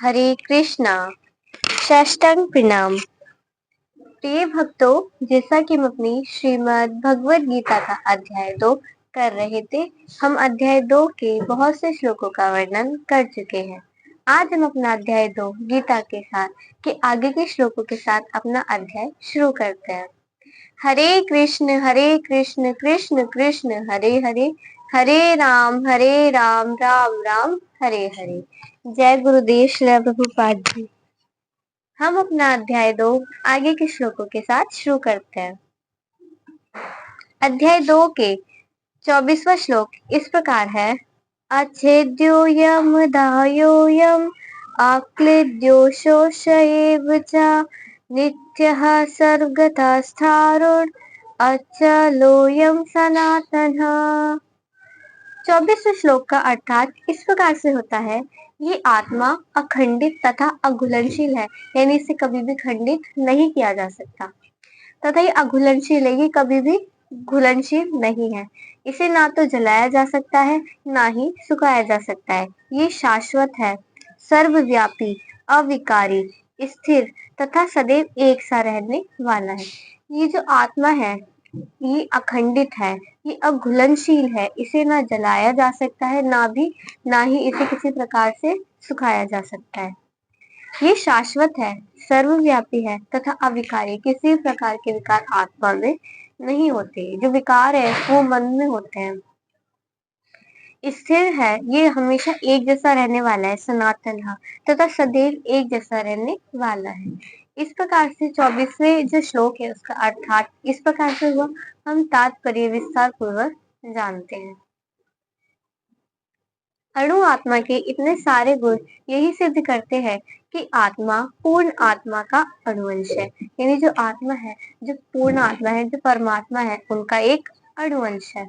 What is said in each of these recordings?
हरे कृष्णा। साष्टांग प्रणाम। प्रिय भक्तों, जैसा कि हम अपनी श्रीमद् भगवद गीता का अध्याय 2 कर रहे थे, हम अध्याय 2 के बहुत से श्लोकों का वर्णन कर चुके हैं। आज हम अपना अध्याय 2 गीता के साथ के आगे के श्लोकों के साथ अपना अध्याय शुरू करते हैं। हरे कृष्ण कृष्ण कृष्ण हरे हरे, हरे राम राम राम हरे हरे। जय गुरुदेव श्री प्रभुपाद जी। हम अपना अध्याय 2 आगे के श्लोकों के साथ शुरू करते हैं। अध्याय 2 के 24वां श्लोक इस प्रकार है। अच्छेद्योयम दायोयम आक्लेद्यो शोषयेव च नित्यः सर्वगतः स्थारुण अचलोयम सनातनः। 24वें श्लोक का अर्थात इस प्रकार से होता है। ये आत्मा अखंडित तथा अघुलनशील है, यानी इसे कभी भी खंडित नहीं किया जा सकता तथा ये अघुलनशील है, ये कभी भी घुलनशील नहीं है। इसे ना तो जलाया जा सकता है, ना ही सुखाया जा सकता है। ये शाश्वत है, सर्वव्यापी, अविकारी, स्थिर तथा सदैव एक सा रहने वाला है। ये जो आत्मा है ये अखंडित है, ये अघुलनशील है। इसे ना जलाया जा सकता है, ना ही इसे किसी प्रकार से सुखाया जा सकता है। ये शाश्वत है, सर्वव्यापी है तथा अविकारी। किसी प्रकार के विकार आत्मा में नहीं होते। जो विकार है वो मन में होते हैं। स्थिर है, ये हमेशा एक जैसा रहने वाला है, सनातन है तथा सदैव एक जैसा रहने वाला है। इस प्रकार से 24वें जो श्लोक है उसका अर्थात इस प्रकार से हुआ। हम तात्पर्य विस्तार पूर्वक जानते हैं। अणु आत्मा के इतने सारे गुण यही सिद्ध करते हैं कि आत्मा पूर्ण आत्मा का अणुवंश है। यानी जो आत्मा है, जो पूर्ण आत्मा है, जो परमात्मा है, उनका एक अणुवंश है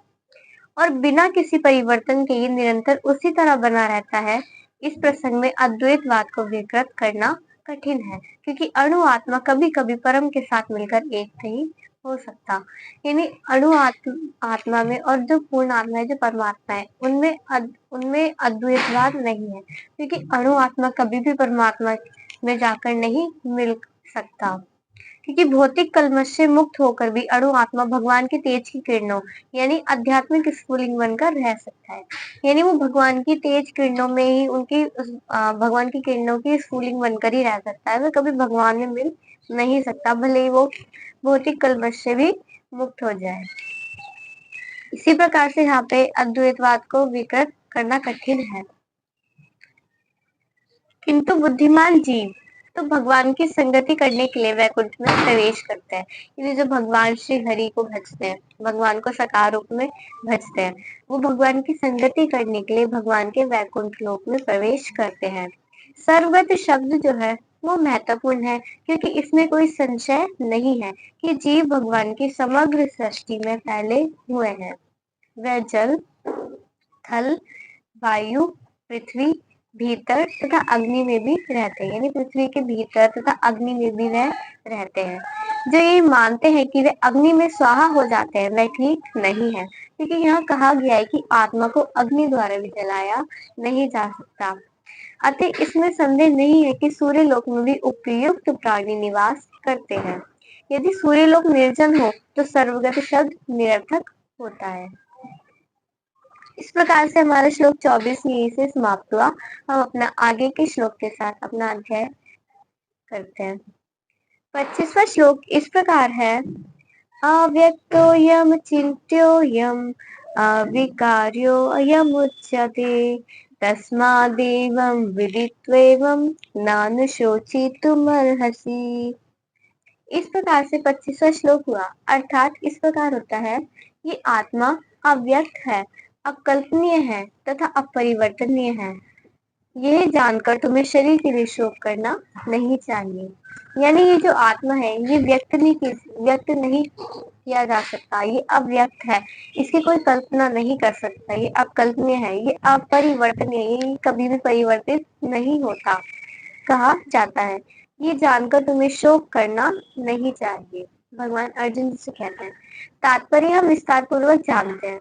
और बिना किसी परिवर्तन के ये निरंतर उसी तरह बना रहता है। इस प्रसंग में अद्वैतवाद को विकृत करना कठिन है, क्योंकि अणु आत्मा कभी कभी परम के साथ मिलकर एक नहीं हो सकता। यानी अणु आत्मा में और जो पूर्ण आत्मा है, जो परमात्मा है, उनमें अद्वैतवाद नहीं है, क्योंकि अणु आत्मा कभी भी परमात्मा में जाकर नहीं मिल सकता। क्योंकि भौतिक कलमश से मुक्त होकर भी अणु आत्मा भगवान की तेज की किरणों यानी आध्यात्मिक स्फुलिंग बनकर रह सकता है। यानी वो भगवान की तेज किरणों में ही भगवान की किरणों की स्फुलिंग बनकर ही रह सकता है। वो कभी भगवान में मिल नहीं सकता, भले ही वो भौतिक कलमश से भी मुक्त हो जाए। इसी प्रकार से यहाँ पे अद्वैतवाद को विकृत करना कठिन है। किंतु बुद्धिमान जीव तो भगवान की संगति करने के लिए वैकुंठ में प्रवेश करते हैं। ये जो भगवान श्री हरि को भजते हैं, भगवान को साकार रूप में भजते हैं, वो भगवान की संगति करने के लिए भगवान के वैकुंठ लोक में प्रवेश करते हैं। सर्वगत शब्द जो है वो महत्वपूर्ण है, क्योंकि इसमें कोई संशय नहीं है कि जीव भगवान की समग्र सृष्टि में फैले हुए हैं। वह जल, थल, वायु, पृथ्वी, भीतर तथा अग्नि में भी रहते हैं। यानी पृथ्वी के भीतर तथा अग्नि में भी वह रहते हैं। जो ये मानते हैं कि वे अग्नि में स्वाहा हो जाते हैं, वह ठीक नहीं है, क्योंकि यहाँ कहा गया है कि आत्मा को अग्नि द्वारा भी जलाया नहीं जा सकता। अतः इसमें संदेह नहीं है कि सूर्य लोक में भी उपयुक्त प्राणी निवास करते हैं। यदि सूर्य लोक निर्जन हो तो सर्वगत शब्द निरर्थक होता है। इस प्रकार से हमारा श्लोक 24 यहीं से समाप्त हुआ। हम अपना आगे के श्लोक के साथ अपना अध्याय करते हैं। 25वां श्लोक इस प्रकार है। अव्यक्तोऽयं चिन्त्योऽयं अविकार्योऽयम् उच्यते तस्मादेवं विदित्वैवं नानुशोचितुमर्हसि। इस प्रकार से 25वां श्लोक हुआ। अर्थात इस प्रकार होता है। ये आत्मा अव्यक्त है, अकल्पनीय है तथा अपरिवर्तनीय है। यह जानकर तुम्हें शरीर के लिए शोक करना नहीं चाहिए। यानी ये जो आत्मा है ये व्यक्त नहीं किया जा सकता, ये अव्यक्त है, इसकी कोई कल्पना नहीं कर सकता, ये अकल्पनीय है, ये अपरिवर्तनीय, ये कभी भी परिवर्तित नहीं होता कहा जाता है। ये जानकर तुम्हें शोक करना नहीं चाहिए, भगवान अर्जुन जी से कहते हैं। तात्पर्य हम विस्तार पूर्वक जानते हैं।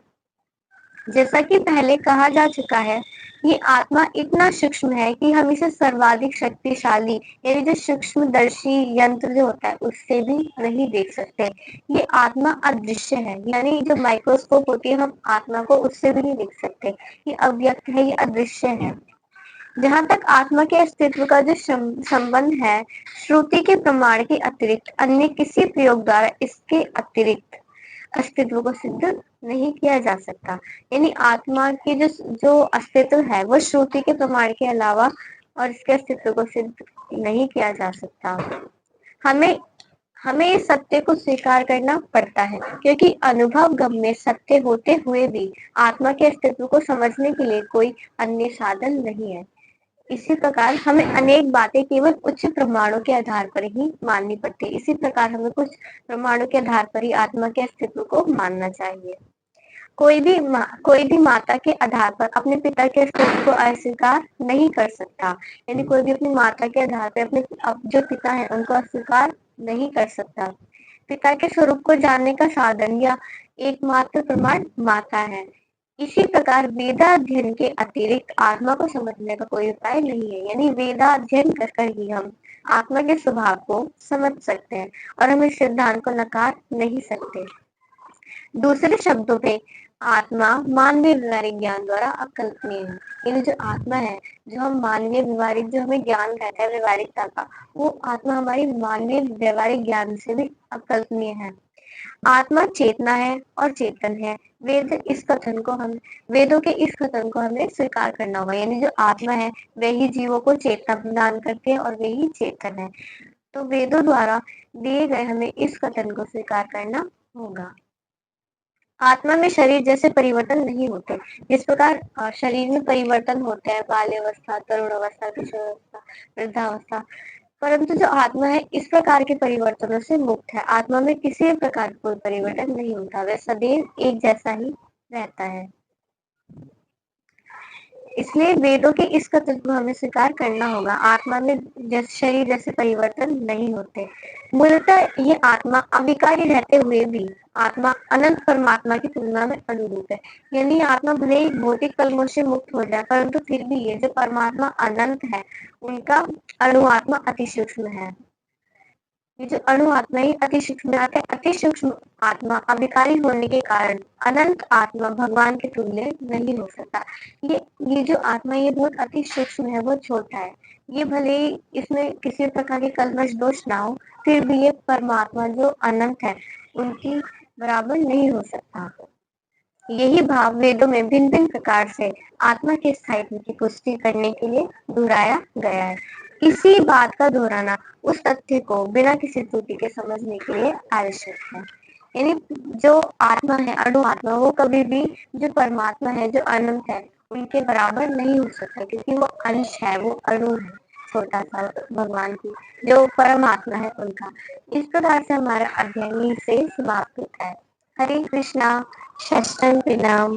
जैसा कि पहले कहा जा चुका है, ये आत्मा इतना सूक्ष्म है कि हम इसे सर्वाधिक शक्तिशाली यानी जो सूक्ष्मदर्शी यंत्र जो होता है उससे भी नहीं देख सकते। ये आत्मा अदृश्य है, यानी जो माइक्रोस्कोप होती है हम आत्मा को उससे भी नहीं देख सकते। ये अव्यक्त है, ये अदृश्य है। जहाँ तक आत्मा के अस्तित्व का जो संबंध है, श्रुति के प्रमाण के अतिरिक्त अन्य किसी प्रयोग द्वारा इसके अतिरिक्त अस्तित्व को सिद्ध नहीं किया जा सकता। यानी आत्मा की जो जो अस्तित्व है वो श्रुति के प्रमाण के अलावा और इसके अस्तित्व को सिद्ध नहीं किया जा सकता। हमें हमें इस सत्य को स्वीकार करना पड़ता है, क्योंकि अनुभव गम्य सत्य होते हुए भी आत्मा के अस्तित्व को समझने के लिए कोई अन्य साधन नहीं है। इसी प्रकार हमें अनेक बातें केवल उच्च प्रमाणों के आधार पर ही माननी पड़ती है। इसी प्रकार हमें कुछ प्रमाणों के आधार पर ही आत्मा के अस्तित्व को मानना चाहिए। कोई भी माता के आधार पर अपने पिता के अस्तित्व को अस्वीकार नहीं कर सकता। यानी कोई भी अपनी माता के आधार पर अपने जो पिता है उनको अस्वीकार नहीं कर सकता। पिता के स्वरूप को जानने का साधन या एकमात्र प्रमाण माता है। इसी प्रकार वेदाध्ययन के अतिरिक्त आत्मा को समझने का कोई उपाय नहीं है। यानी वेदाध्ययन कर ही हम आत्मा के स्वभाव को समझ सकते हैं और हम इस सिद्धांत को नकार नहीं सकते। दूसरे शब्दों पे आत्मा मानवीय व्यवहारिक ज्ञान द्वारा अकल्पनीय है। यानी जो आत्मा है, जो हम मानवीय व्यवहारिक जो हमें ज्ञान रहता है व्यवहारिकता का, वो आत्मा हमारी मानवीय व्यवहारिक ज्ञान से भी अकल्पनीय है। आत्मा चेतना है और चेतन है। वेदों के इस कथन को हमें स्वीकार करना होगा। यानी जो आत्मा है वही जीवों को चेतना प्रदान करती है और वही चेतन है। तो वेदों द्वारा दिए गए हमें इस कथन को स्वीकार करना होगा। आत्मा में शरीर जैसे परिवर्तन नहीं होते। जिस प्रकार शरीर में परिवर्तन होते हैं, बाल्यावस्था, तरुणावस्था, किशोरावस्था, वृद्धावस्था, परंतु जो आत्मा है इस प्रकार के परिवर्तनों से मुक्त है। आत्मा में किसी भी प्रकार का कोई परिवर्तन नहीं होता, वह सदैव एक जैसा ही रहता है। इसलिए वेदों के इस कथन को हमें स्वीकार करना होगा। आत्मा में जैसे शरीर जैसे परिवर्तन नहीं होते। मूलतः ये आत्मा अविकारी रहते हुए भी आत्मा अनंत परमात्मा की तुलना में अनुरूप है। यानी आत्मा भले ही भौतिक कलमों से मुक्त हो जाए, परंतु फिर भी ये जो परमात्मा अनंत है उनका अणु आत्मा अति सूक्ष्म है। ये जो अणु आत्मा ही अति सूक्ष्म है। अति सूक्ष्म आत्मा अविकारी होने के कारण अनंत आत्मा भगवान के तुल्य नहीं हो सकता। ये जो आत्मा ये बहुत अति सूक्ष्म है, बहुत छोटा है। ये भले ही इसमें किसी प्रकार के कल्मश दोष ना हो, फिर भी ये परमात्मा जो अनंत है उनकी बराबर नहीं हो सकता। यही भाव वेदों में भिन्न भिन्न प्रकार से आत्मा के स्थायित्व की पुष्टि करने के लिए दोहराया गया है। इसी बात का दोहराना उस तथ्य को बिना किसी त्रुटि के समझने के लिए आवश्यक है। यानी जो आत्मा है, अणु आत्मा, वो कभी भी जो परमात्मा है, जो अनंत है, उनके बराबर नहीं हो सकता, क्योंकि वो अंश है, वो अणु है, छोटा सा भगवान की जो परमात्मा है उनका। इस प्रकार से हमारा अध्ययन से समाप्त होता है। हरे कृष्णा, षष्ठं प्रणाम।